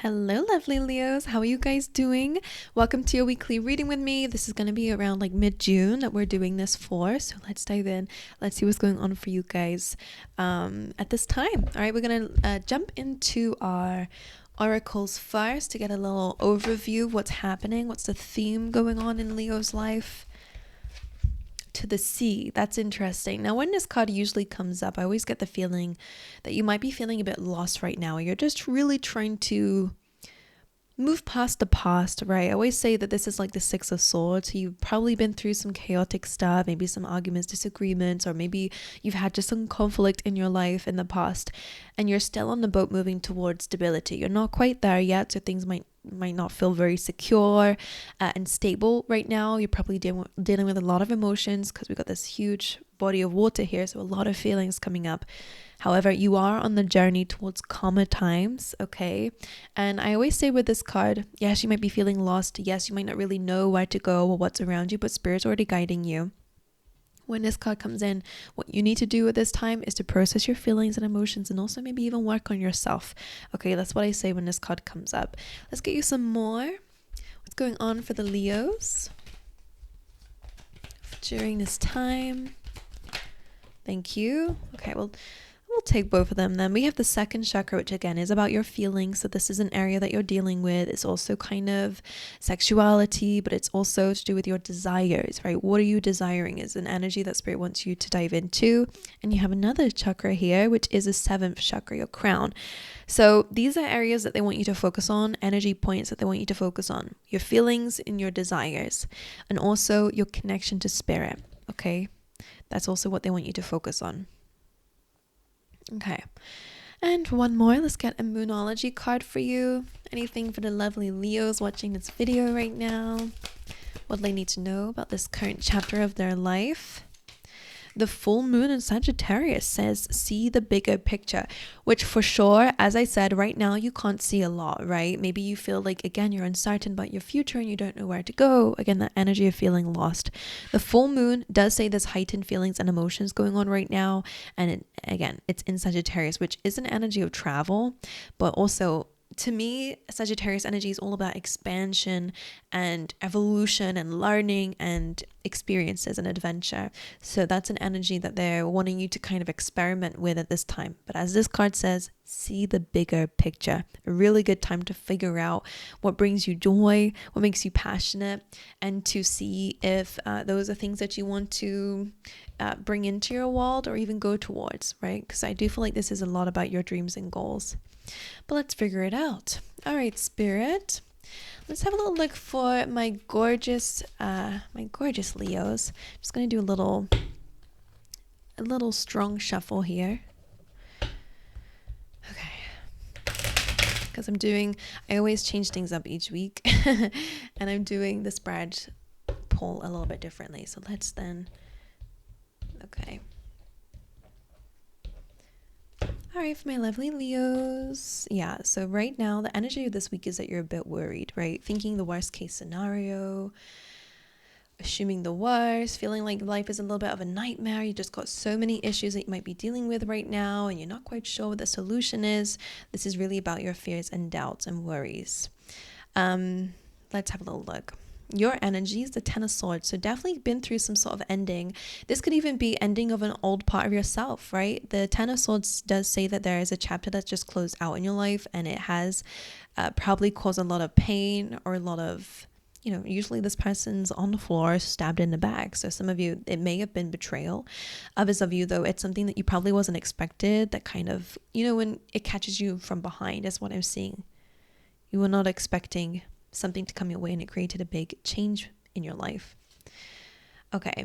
Hello, lovely Leos. How are you guys doing? Welcome to your weekly reading with me. This is going to be around like mid-June that we're doing this for. So let's dive in. Let's see what's going on for you guys at this time. All right, we're going to jump into our oracles first to get a little overview of what's happening. What's the theme going on in Leo's life? To the sea. That's interesting. Now, when this card usually comes up, I always get the feeling that you might be feeling a bit lost right now. You're just really trying to move past the past, right? I always say that this is like the Six of Swords. You've probably been through some chaotic stuff, maybe some arguments, disagreements, or maybe you've had just some conflict in your life in the past, and you're still on the boat moving towards stability. You're not quite there yet, so things might not feel very secure and stable right now. You're probably dealing with a lot of emotions because we've got this huge body of water here, so a lot of feelings coming up. However, you are on the journey towards calmer times, okay? And I always say with this card, yes, you might be feeling lost. Yes, you might not really know where to go or what's around you, but Spirit's already guiding you. When this card comes in, what you need to do at this time is to process your feelings and emotions and also maybe even work on yourself. Okay, that's what I say when this card comes up. Let's get you some more. What's going on for the Leos during this time? Thank you. Okay, well, we'll take both of them then. We have the second chakra, which again is about your feelings. So this is an area that you're dealing with. It's also kind of sexuality, but it's also to do with your desires, right? What are you desiring is an energy that Spirit wants you to dive into. And you have another chakra here, which is a seventh chakra, your crown. So these are areas that they want you to focus on, energy points that they want you to focus on, your feelings and your desires, and also your connection to Spirit, okay? That's also what they want you to focus on. Okay, and one more. Let's get a Moonology card for you. Anything for the lovely Leos watching this video right now? What do they need to know about this current chapter of their life? The full moon in Sagittarius says, see the bigger picture, which for sure, as I said, right now you can't see a lot, right? Maybe you feel like, again, you're uncertain about your future and you don't know where to go. Again, that energy of feeling lost. The full moon does say there's heightened feelings and emotions going on right now. And again, it's in Sagittarius, which is an energy of travel, but also to me, Sagittarius energy is all about expansion and evolution and learning and experiences and adventure. So that's an energy that they're wanting you to kind of experiment with at this time. But as this card says, see the bigger picture. A really good time to figure out what brings you joy, what makes you passionate, and to see if those are things that you want to bring into your world or even go towards, right? Because I do feel like this is a lot about your dreams and goals. But let's figure it out. All right, Spirit. Let's have a little look for my gorgeous Leos. Just gonna do a little strong shuffle here. Okay. Because I always change things up each week, and I'm doing the spread pull a little bit differently. So let's then. Okay. All right, for my lovely Leos. Yeah, so right now, the energy of this week is that you're a bit worried, right? Thinking the worst case scenario, assuming the worst, feeling like life is a little bit of a nightmare. You just got so many issues that you might be dealing with right now, and you're not quite sure what the solution is. This is really about your fears and doubts and worries. Let's have a little look. Your energy is the Ten of Swords, so definitely been through some sort of ending. This could even be ending of an old part of yourself, right? The Ten of Swords does say that there is a chapter that's just closed out in your life, and it has probably caused a lot of pain or a lot of, usually this person's on the floor, stabbed in the back. So some of you, it may have been betrayal. Others of you, though, it's something that you probably wasn't expected, that kind of, when it catches you from behind is what I'm seeing. You were not expecting something to come your way, and it created a big change in your life. Okay.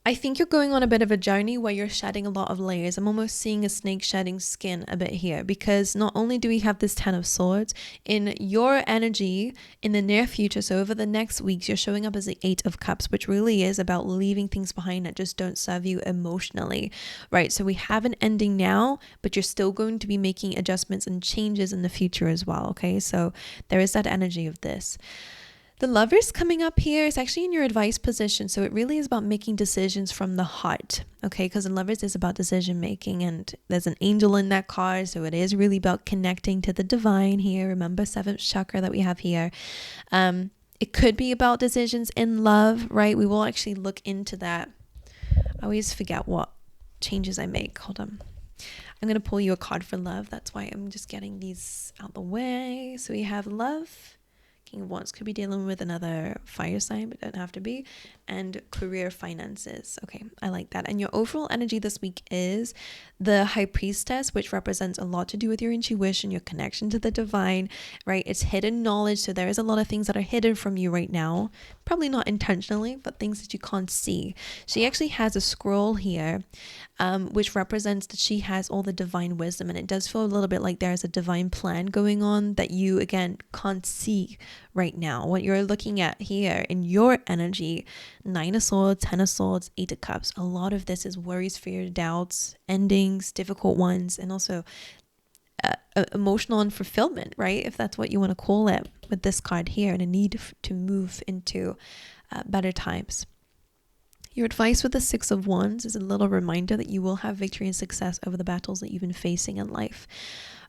I think you're going on a bit of a journey where you're shedding a lot of layers. I'm almost seeing a snake shedding skin a bit here, because not only do we have this Ten of Swords, in your energy in the near future, so over the next weeks, you're showing up as the Eight of Cups, which really is about leaving things behind that just don't serve you emotionally, right? So we have an ending now, but you're still going to be making adjustments and changes in the future as well, okay? So there is that energy of this. The Lovers coming up here is actually in your advice position. So it really is about making decisions from the heart. Okay, because the Lovers is about decision making, and there's an angel in that card. So it is really about connecting to the divine here. Remember, 7th chakra that we have here. It could be about decisions in love, right? We will actually look into that. I always forget what changes I make. Hold on. I'm going to pull you a card for love. That's why I'm just getting these out the way. So we have love. King of Wands could be dealing with another fire sign, but don't have to be. And career, finances. Okay, I like that. And your overall energy this week is the High Priestess, which represents a lot to do with your intuition, your connection to the divine, right? It's hidden knowledge. So there is a lot of things that are hidden from you right now. Probably not intentionally, but things that you can't see. She actually has a scroll here, which represents that she has all the divine wisdom. And it does feel a little bit like there's a divine plan going on that you, again, can't see right now. What you're looking at here in your energy, 9 of Swords, 10 of Swords, 8 of Cups. A lot of this is worries, fear, doubts, endings, difficult ones, and also emotional unfulfillment, right? If that's what you want to call it with this card here, and a need to move into better times. Your advice with the 6 of Wands is a little reminder that you will have victory and success over the battles that you've been facing in life.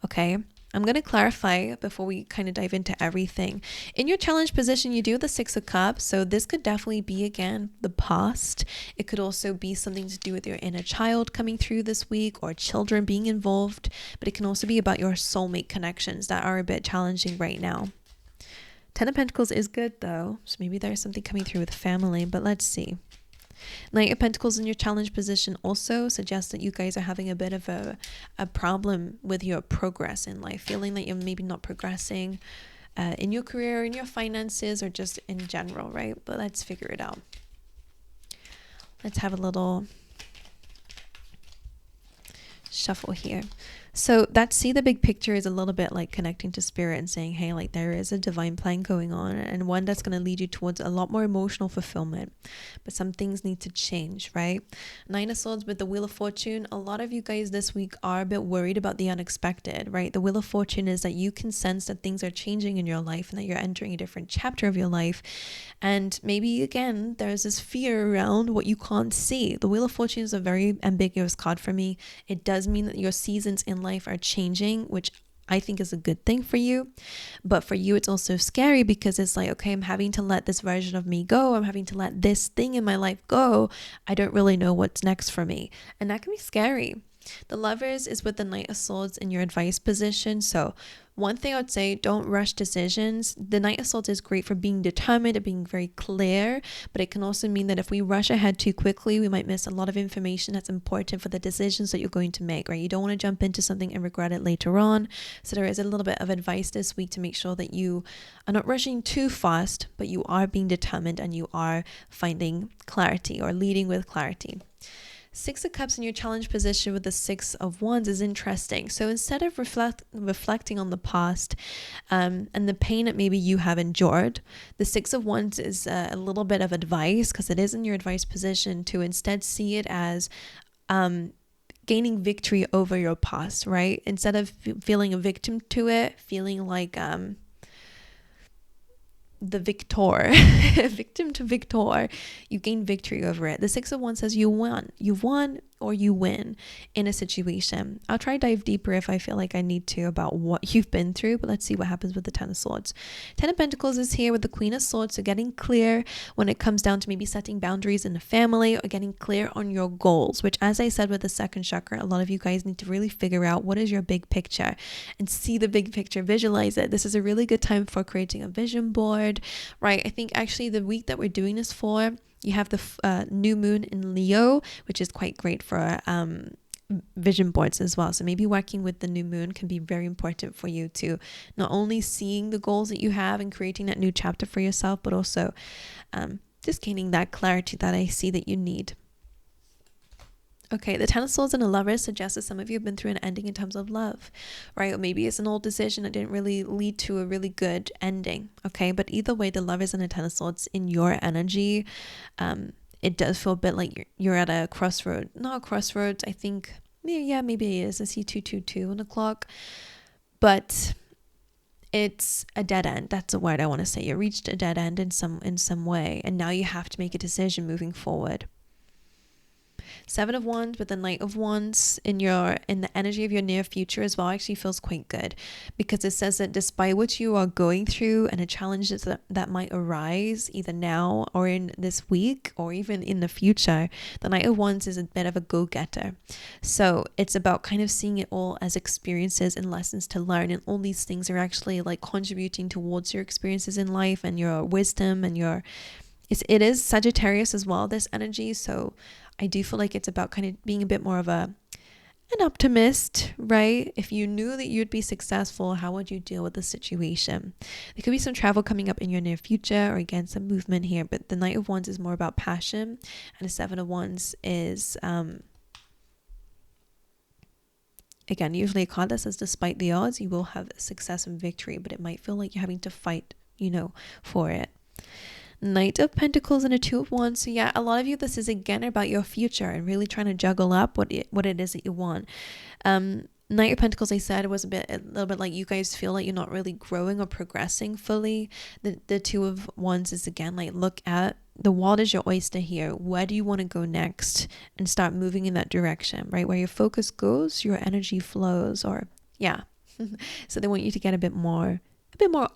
Okay, I'm going to clarify before we kind of dive into everything. In your challenge position, you do the 6 of Cups. So this could definitely be, again, the past. It could also be something to do with your inner child coming through this week, or children being involved. But it can also be about your soulmate connections that are a bit challenging right now. 10 of Pentacles is good though. So maybe there's something coming through with family, but let's see. Knight of Pentacles in your challenge position also suggests that you guys are having a bit of a problem with your progress in life, feeling that you're maybe not progressing in your career, in your finances, or just in general, right? But let's figure it out. Let's have a little shuffle here. So that see the big picture is a little bit like connecting to spirit and saying, hey, like there is a divine plan going on, and one that's going to lead you towards a lot more emotional fulfillment, but some things need to change, right? 9 of Swords with the Wheel of Fortune. A lot of you guys this week are a bit worried about the unexpected, right? The Wheel of Fortune is that you can sense that things are changing in your life and that you're entering a different chapter of your life. And maybe again, there's this fear around what you can't see. The Wheel of Fortune is a very ambiguous card for me. It does mean that your seasons in life are changing, which I think is a good thing for you. But for you, it's also scary because it's like, okay, I'm having to let this version of me go. I'm having to let this thing in my life go. I don't really know what's next for me. And that can be scary. The Lovers is with the Knight of Swords in your advice position. So one thing I would say, don't rush decisions. The Knight of Swords is great for being determined and being very clear, but it can also mean that if we rush ahead too quickly, we might miss a lot of information that's important for the decisions that you're going to make, right? You don't want to jump into something and regret it later on. So there is a little bit of advice this week to make sure that you are not rushing too fast, but you are being determined and you are finding clarity or leading with clarity. 6 of Cups in your challenge position with the 6 of Wands is interesting. So instead of reflecting on the past and the pain that maybe you have endured, the 6 of Wands is a little bit of advice, because it is in your advice position, to instead see it as gaining victory over your past, right? Instead of feeling a victim to it, feeling like the victor, victim to victor, you gain victory over it. The 6 of Wands says you won or you win in a situation. I'll try to dive deeper if I feel like I need to about what you've been through, but let's see what happens with the 10 of Swords. 10 of Pentacles is here with the Queen of Swords, so getting clear when it comes down to maybe setting boundaries in the family or getting clear on your goals, which, as I said with the 2nd chakra, a lot of you guys need to really figure out what is your big picture and see the big picture, visualize it. This is a really good time for creating a vision board, right? I think actually the week that we're doing this for, you have the new moon in Leo, which is quite great for vision boards as well. So maybe working with the new moon can be very important for you to not only seeing the goals that you have and creating that new chapter for yourself, but also just gaining that clarity that I see that you need. Okay, the 10 of Swords and the Lovers suggests that some of you have been through an ending in terms of love, right? Or maybe it's an old decision that didn't really lead to a really good ending, okay? But either way, the Lovers and the 10 of Swords in your energy, it does feel a bit like you're at a crossroad. Not a crossroads, I think, maybe it is. I see 222 on the clock. But it's a dead end. That's the word I want to say. You reached a dead end in some way, and now you have to make a decision moving forward. 7 of Wands with the Knight of Wands in the energy of your near future as well actually feels quite good, because it says that despite what you are going through and the challenges that might arise either now or in this week or even in the future, the Knight of Wands is a bit of a go-getter. So it's about kind of seeing it all as experiences and lessons to learn, and all these things are actually like contributing towards your experiences in life and your wisdom and it is Sagittarius as well, this energy. So I do feel like it's about kind of being a bit more of an optimist, right? If you knew that you'd be successful, how would you deal with the situation? There could be some travel coming up in your near future, or again, some movement here, but the Knight of Wands is more about passion, and the 7 of Wands is, again, usually a card that says despite the odds, you will have success and victory, but it might feel like you're having to fight, for it. Knight of Pentacles and a 2 of Wands. So yeah, a lot of you, this is again about your future and really trying to juggle up what it is that you want. Knight of Pentacles, I said, was a little bit like you guys feel like you're not really growing or progressing fully. The 2 of Wands is again like, look at the world is your oyster here. Where do you want to go next? And start moving in that direction, right? Where your focus goes, your energy flows, or yeah. So they want you to get a bit more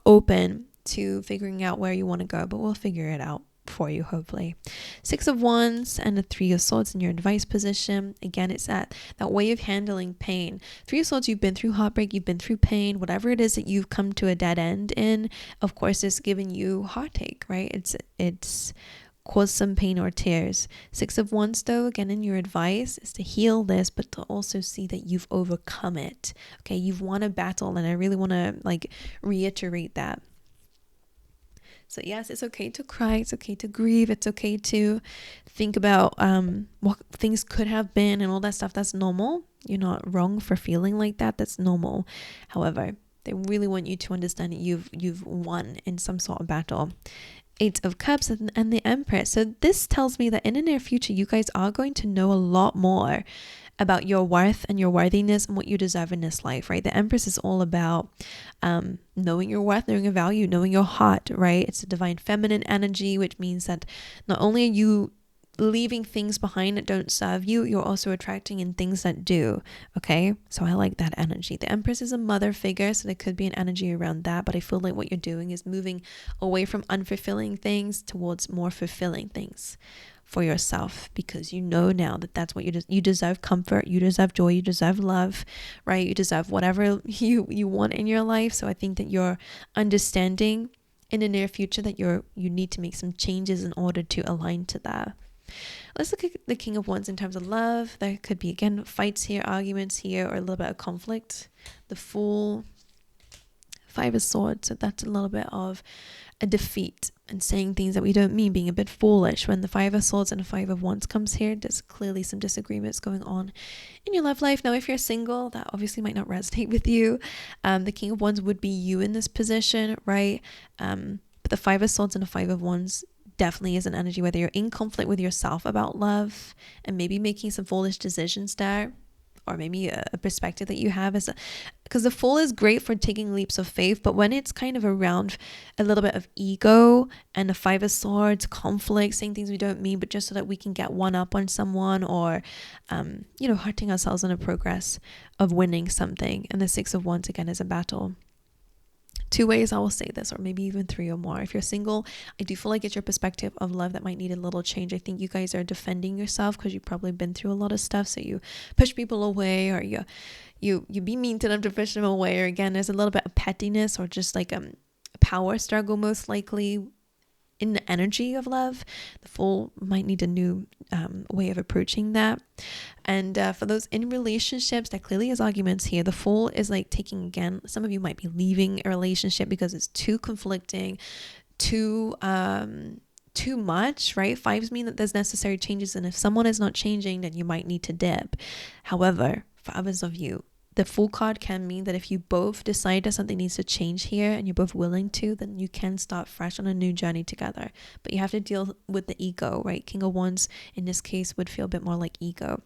open to figuring out where you want to go, but we'll figure it out for you, hopefully. 6 of Wands and the 3 of Swords in your advice position. Again, it's that way of handling pain. 3 of Swords, you've been through heartbreak, you've been through pain, whatever it is that you've come to a dead end in, of course, it's giving you heartache, right? It's caused some pain or tears. 6 of Wands, though, again, in your advice is to heal this, but to also see that you've overcome it. Okay, you've won a battle, and I really want to reiterate that. So yes, it's okay to cry, it's okay to grieve, it's okay to think about what things could have been and all that stuff. That's normal. You're not wrong for feeling like that. That's normal. However, they really want you to understand that you've won in some sort of battle. 8 of Cups and the Empress. So this tells me that in the near future, you guys are going to know a lot more about your worth and your worthiness and what you deserve in this life, right? The Empress is all about knowing your worth, knowing your value, knowing your heart, right? It's a divine feminine energy, which means that not only are you leaving things behind that don't serve you, you're also attracting in things that do, okay? So I like that energy. The Empress is a mother figure, so there could be an energy around that, but I feel like what you're doing is moving away from unfulfilling things towards more fulfilling things for yourself, because you know now that that's what you deserve. Comfort, you deserve joy, you deserve love, right? You deserve whatever you want in your life. So I think that you're understanding in the near future that you need to make some changes in order to align to that. Let's look at the King of Wands in terms of love. There could be, again, fights here, arguments here, or a little bit of conflict. The Fool, 5 of Swords, so that's a little bit of a defeat and saying things that we don't mean, being a bit foolish. When the 5 of Swords and the 5 of Wands comes here, there's clearly some disagreements going on in your love life. Now, if you're single, that obviously might not resonate with you. The King of Wands would be you in this position, right? But the 5 of Swords and the 5 of Wands definitely is an energy whether you're in conflict with yourself about love and maybe making some foolish decisions there, or maybe a perspective that you have is because the Fool is great for taking leaps of faith, but when it's kind of around a little bit of ego, and the 5 of Swords, conflict, saying things we don't mean, but just so that we can get one up on someone, or hurting ourselves in the progress of winning something. And the 6 of Wands again is a battle. 2 ways I will say this, or maybe even 3 or more. If you're single, I do feel like it's your perspective of love that might need a little change. I think you guys are defending yourself because you've probably been through a lot of stuff, so you push people away, or you be mean to them to push them away, or again, there's a little bit of pettiness or just like a power struggle most likely in the energy of love. The Fool might need a new way of approaching that. And for those in relationships, that clearly is arguments here. The Fool is like taking, again, some of you might be leaving a relationship because it's too conflicting, too much, right? 5s mean that there's necessary changes, and if someone is not changing, then you might need to dip. However, for others of you, the Fool card can mean that if you both decide that something needs to change here and you're both willing to, then you can start fresh on a new journey together. But you have to deal with the ego, right? King of Wands in this case would feel a bit more like ego.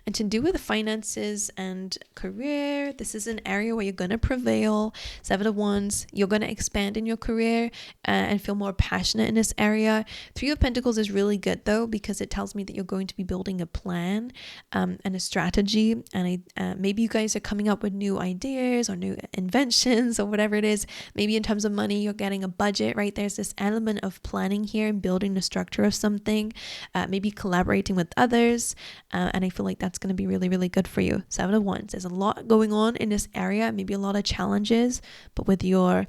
And to do with finances and career, this is an area where you're going to prevail. Seven of Wands, you're going to expand in your career and feel more passionate in this area. Three of Pentacles is really good though, because it tells me that you're going to be building a plan and a strategy, and maybe you guys are coming up with new ideas or new inventions or whatever it is. Maybe in terms of money, you're getting a budget, right? There's this element of planning here and building the structure of something, maybe collaborating with others, and I feel like that's going to be really, really good for you. Seven of Wands, there's a lot going on in this area, maybe a lot of challenges, but with your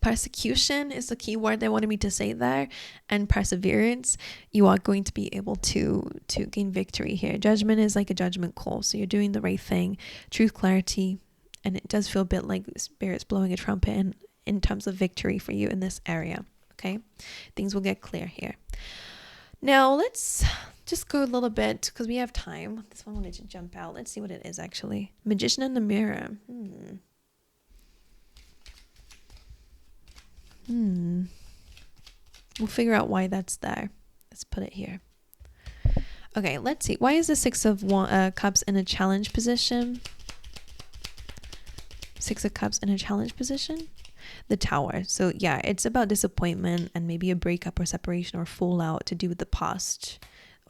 persecution is the key word they wanted me to say there, and perseverance, you are going to be able to gain victory here. Judgment is like a judgment call, so you're doing the right thing. Truth, clarity, and it does feel a bit like Spirit's blowing a trumpet in terms of victory for you in this area. Okay, things will get clear here. Now let's just go a little bit because we have time. This one wanted to jump out. Let's see what it is actually. Magician in the mirror. We'll figure out why that's there. Let's put it here. Okay, let's see. Why is the Six of Cups in a challenge position? Six of Cups in a challenge position? The Tower. So yeah, it's about disappointment and maybe a breakup or separation or fallout to do with the past,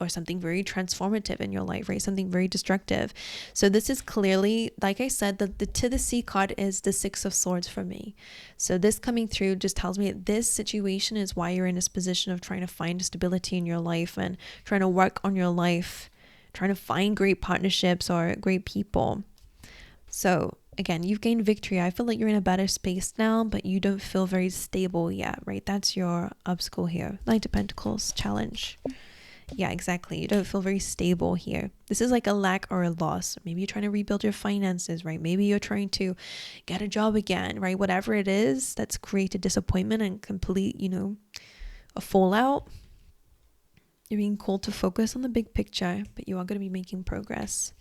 or something very transformative in your life, right? Something very destructive. So this is clearly, like I said, the to the Sea card is the Six of Swords for me. So this coming through just tells me that this situation is why you're in this position of trying to find stability in your life and trying to work on your life, trying to find great partnerships or great people. So again, you've gained victory. I feel like you're in a better space now, but you don't feel very stable yet, right? That's your obstacle here. Knight of Pentacles, challenge. Yeah, exactly. You don't feel very stable here. This is like a lack or a loss. Maybe you're trying to rebuild your finances, right? Maybe you're trying to get a job again, right? Whatever it is that's created disappointment and complete, a fallout. You're being called to focus on the big picture, but you are going to be making progress.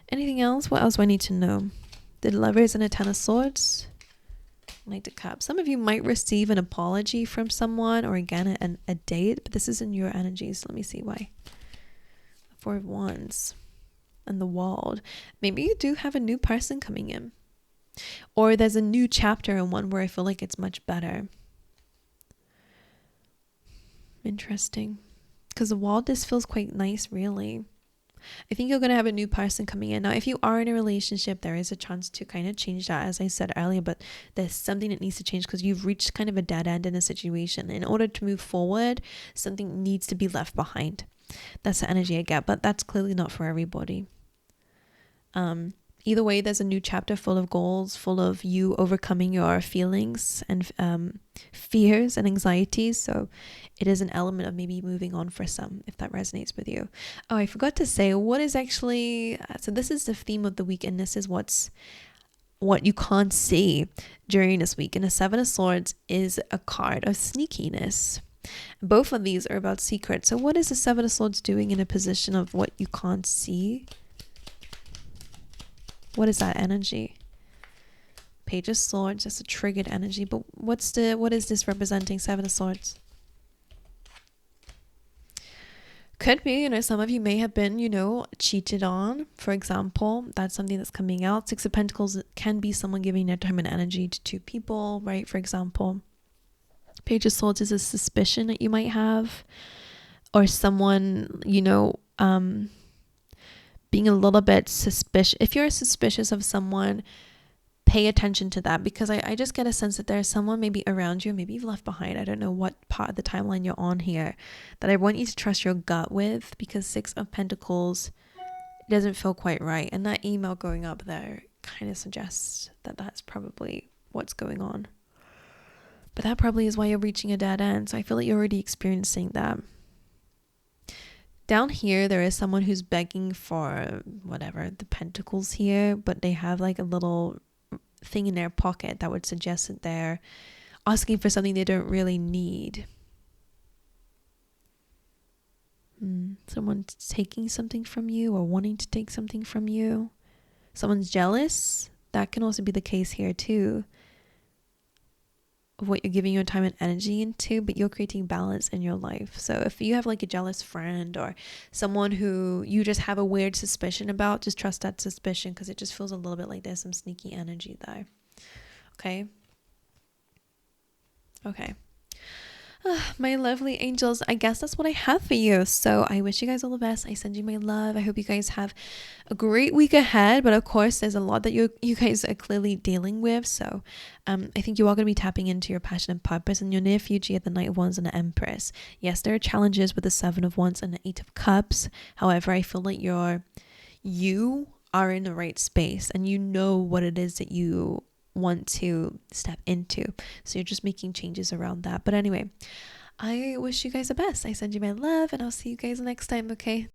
Anything else? What else do I need to know? The Lovers and a Ten of Swords. Knight of Cups. Some of you might receive an apology from someone, or again a date, but this isn't your energies. Let me see why. Four of Wands and the World. Maybe you do have a new person coming in, or there's a new chapter in one where I feel like it's much better. Interesting, because the World, this feels quite nice, really. I think you're going to have a new person coming in. Now, if you are in a relationship, there is a chance to kind of change that, as I said earlier, but there's something that needs to change because you've reached kind of a dead end in a situation. In order to move forward, something needs to be left behind. That's the energy I get, but that's clearly not for everybody. Either way, there's a new chapter full of goals, full of you overcoming your feelings and fears and anxieties. So it is an element of maybe moving on for some, if that resonates with you. Oh, I forgot to say, what is actually, so this is the theme of the week, and this is what you can't see during this week. And the Seven of Swords is a card of sneakiness. Both of these are about secrets. So what is the Seven of Swords doing in a position of what you can't see? What is that energy? Page of Swords, that's a triggered energy. But what is this representing? Seven of Swords. Could be, some of you may have been, cheated on, for example. That's something that's coming out. Six of Pentacles can be someone giving their time and energy to two people, right? For example, Page of Swords is a suspicion that you might have, or someone, being a little bit suspicious. If you're suspicious of someone, pay attention to that, because I just get a sense that there's someone maybe around you, maybe you've left behind. I don't know what part of the timeline you're on here, that I want you to trust your gut with, because Six of Pentacles doesn't feel quite right. And that email going up there kind of suggests that that's probably what's going on. But that probably is why you're reaching a dead end. So I feel like you're already experiencing that. Down here, there is someone who's begging for whatever, the pentacles here, but they have like a little thing in their pocket that would suggest that they're asking for something they don't really need. Someone's taking something from you or wanting to take something from you. Someone's jealous. That can also be the case here too, of what you're giving your time and energy into, but you're creating balance in your life. So if you have like a jealous friend or someone who you just have a weird suspicion about, just trust that suspicion, because it just feels a little bit like there's some sneaky energy there. Okay. My lovely angels, I guess that's what I have for you. So I wish you guys all the best. I send you my love. I hope you guys have a great week ahead. But of course, there's a lot that you guys are clearly dealing with. So I think you are going to be tapping into your passion and purpose in your near future. The Knight of Wands and the Empress. Yes, there are challenges with the Seven of Wands and the Eight of Cups. However, I feel like you are in the right space and you know what it is that you want to step into, so you're just making changes around that. But anyway, I wish you guys the best. I send you my love, and I'll see you guys next time. Okay,